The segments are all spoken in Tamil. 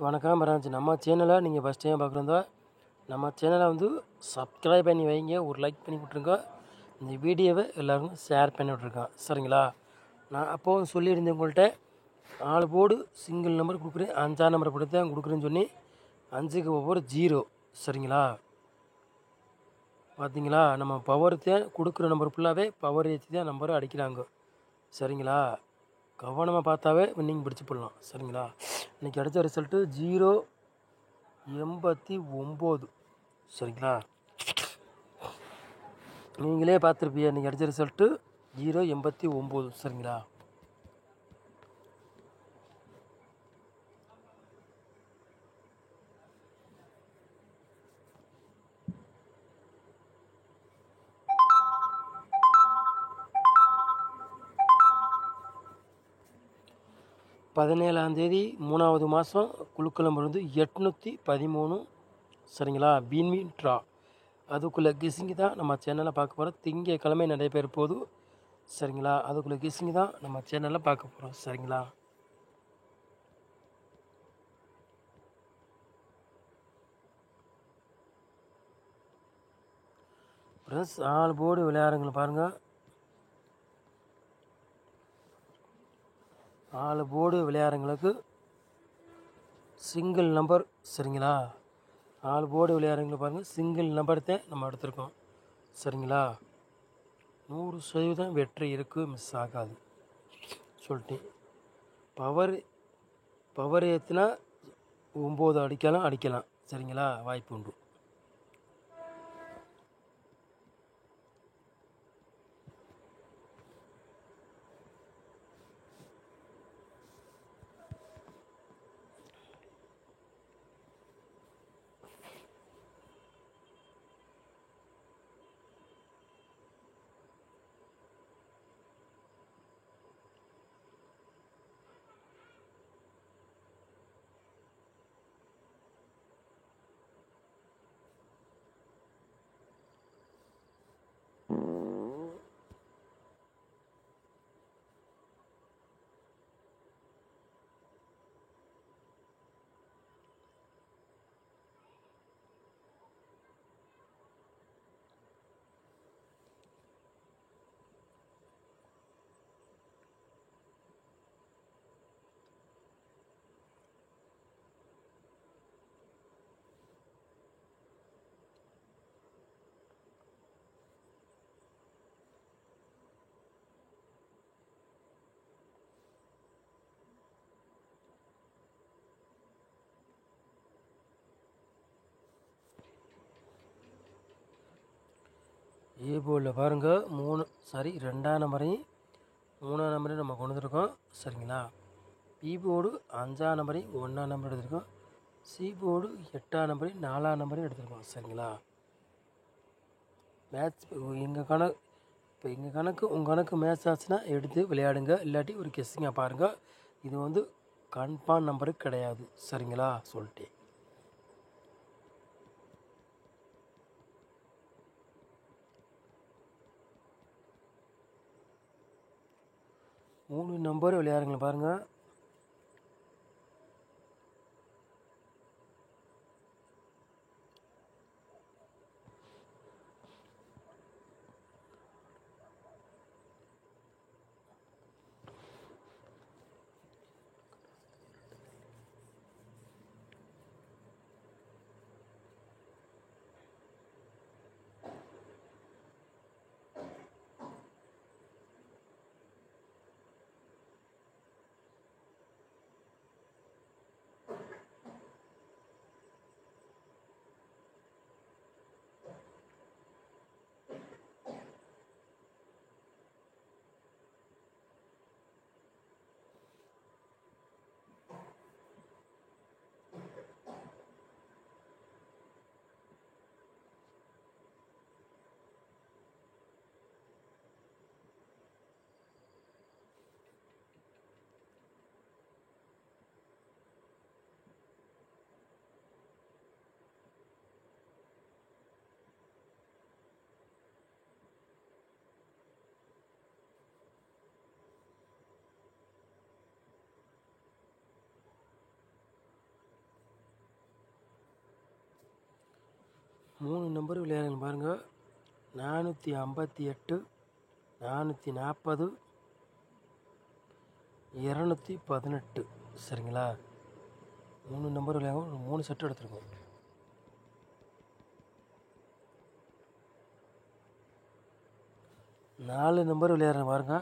வணக்கம் பிரான்ச். நம்ம சேனலை நீங்கள் ஃபஸ்ட் டைம் பார்க்குறதா நம்ம சேனலை வந்து சப்ஸ்கிரைப் பண்ணி வைங்க, ஒரு லைக் பண்ணி விட்ருங்க. இந்த வீடியோவை எல்லோரும் ஷேர் பண்ணி விட்ருக்கோம், சரிங்களா? நான் அப்போது சொல்லியிருந்தேன் உங்கள்கிட்ட 4 போர்டு சிங்கிள் நம்பர் கொடுக்குறேன், 5ஆம் நம்பரை போட்டு தான் கொடுக்குறேன்னு சொல்லி 5க்கு ஒவ்வொரு 0, சரிங்களா? பார்த்தீங்களா, நம்ம பவர் தான் கொடுக்குற நம்பர் ஃபுல்லாகவே பவர் ஏற்றி தான் நம்பரை அடிக்கிறாங்க, சரிங்களா? கவனமாக பார்த்தாவே வின்னிங் பிடிச்சி போடலாம், சரிங்களா? இன்றைக்கி அடித்த ரிசல்ட்டு 089, சரிங்களா? நீங்களே பார்த்துருப்பீங்க, இன்றைக்கி அடித்த ரிசல்ட்டு 089, சரிங்களா? தேதி 3வது மாதம் குழுக்கள் நம்பர் வந்து 813, சரிங்களா? பீன்மீன் ட்ரா அதுக்குள்ளே கிசிங்கி தான் நம்ம சேனலில் பார்க்க போகிறோம். திங்கக்கிழமை நடைபெற போது, சரிங்களா? அதுக்குள்ளே கிசிங்கி தான் நம்ம சேனலில் பார்க்க போகிறோம், சரிங்களா? ப்ளஸ் 4 போர்டு விளையாடுங்களை பாருங்கள். 4 போர்டு விளையாடுங்களுக்கு சிங்கிள் நம்பர், சரிங்களா? 4 போர்டு விளையாடுங்களை பாருங்கள், சிங்கிள் நம்பர் தான் நம்ம எடுத்திருக்கோம், சரிங்களா? 100% வெற்றி இருக்குது, மிஸ் ஆகாது சொல்லிட்டேன். பவர் ஏற்றினா 9 அடிக்கலாம், சரிங்களா? வாய்ப்பு உண்டு. ஏ போர்டில் பாருங்கள் 2ஆம் நம்பரையும் 3ஆம் நம்பரையும் நம்ம கொண்டு வந்துருக்கோம், சரிங்களா? பி போர்டு 5ஆம் நம்பரையும் 1ஆம் நம்பர் எடுத்திருக்கோம். சி போர்டு 8ஆம் நம்பரையும் 4ஆம் நம்பரையும் எடுத்திருக்கோம், சரிங்களா? மேட்ச் எங்கள் கணக்கு உங்கள் கணக்கு மேட்ச் ஆச்சுன்னா எடுத்து விளையாடுங்க, இல்லாட்டி ஒரு கெஸ்ஸிங்காக பாருங்கள். இது வந்து கன்ஃபார்ம் நம்பரு கிடையாது, சரிங்களா? சொல்லிட்டேன். மூணு நம்பர் விளையாடுங்களேன் பாருங்கள். 3 நம்பர் விளையாடுங்க பாருங்கள். 458, 440, 218. சரிங்களா? 3 நம்பர் விளையாடுங்க. 3 செட்டு எடுத்துருக்கோம். நாலு நம்பர் விளையாடுறேன் பாருங்க.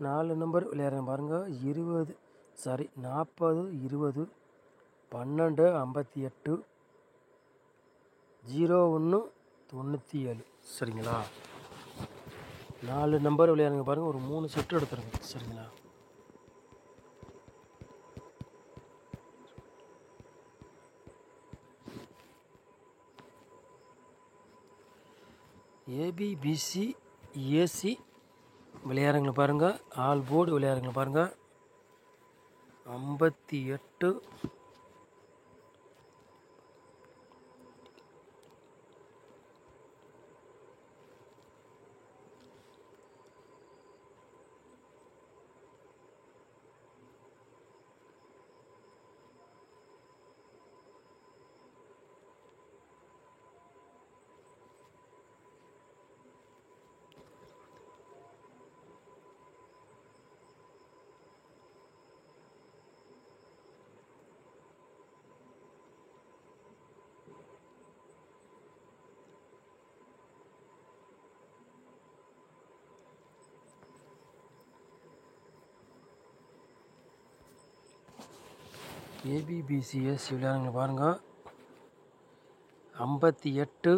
4 நம்பர் விளையாடுறேன் பாருங்கள். 40, 20, 12, 58, 01, 97. சரிங்களா? 4 நம்பர் விளையாடுங்க பாருங்கள். ஒரு 3 செட்டு எடுத்துருங்க. சரிங்களா? ஏபிபிசி ஏசி விளையாடுங்கள பாருங்கள். ஆல் போர்டு விளையாடுங்கள பாருங்கள். 58, ஏபிபிசிஎஸ் விளையாடுங்க பாருங்கள். 58,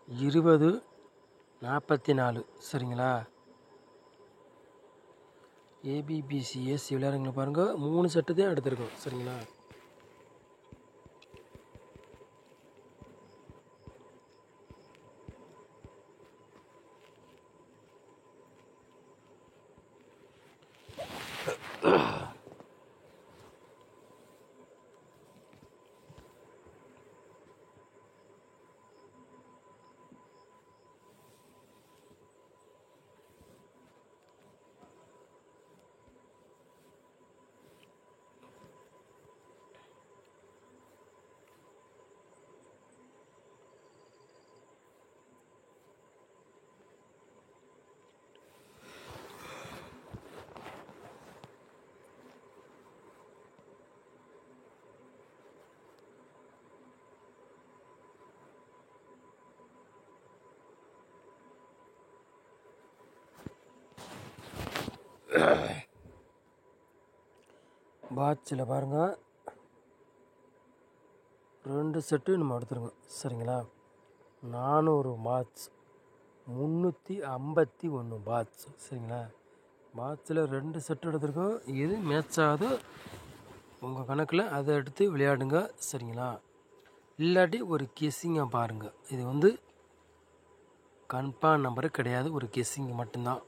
20, 44. சரிங்களா? ஏபிபிசிஎஸ் விளையாடுங்க பாருங்கள். 3 செட்டு தான் எடுத்துருக்கோம். சரிங்களா? பாட்சில் பாருங்கள். 2 செட்டு நம்ம எடுத்துருங்க. சரிங்களா? 400 பாட்ச், 351 பாட்ச். சரிங்களா? பாட்சில் 2 செட்டு எடுத்துருக்கோம். எது மேட்ச் ஆகுதோ உங்கள் கணக்கில் அதை எடுத்து விளையாடுங்க. சரிங்களா? இல்லாட்டி ஒரு கெஸ்ஸிங்கை பாருங்கள். இது வந்து கன்ஃபார்ம் நம்பரு கிடையாது, ஒரு கெஸ்ஸிங் மட்டும்தான்.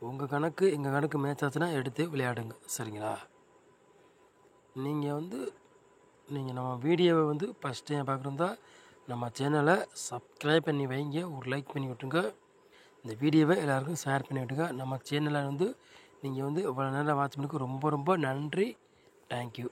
உங்கள் கணக்கு எங்கள் கணக்கு மேட்ச் ஆச்சுன்னா எடுத்து விளையாடுங்க. சரிங்களா? நீங்கள் நம்ம வீடியோவை ஃபஸ்ட் டைம் பார்க்குறதா நம்ம சேனலை சப்ஸ்கிரைப் பண்ணி வைங்க. ஒரு லைக் பண்ணி விட்டுருங்க. இந்த வீடியோவை எல்லாருக்கும் ஷேர் பண்ணி விட்டுங்க. நம்ம சேனலை நீங்கள் இவ்வளோ நேரம் வாட்ச் பண்ணுறதுக்கு ரொம்ப ரொம்ப நன்றி. தேங்க்யூ.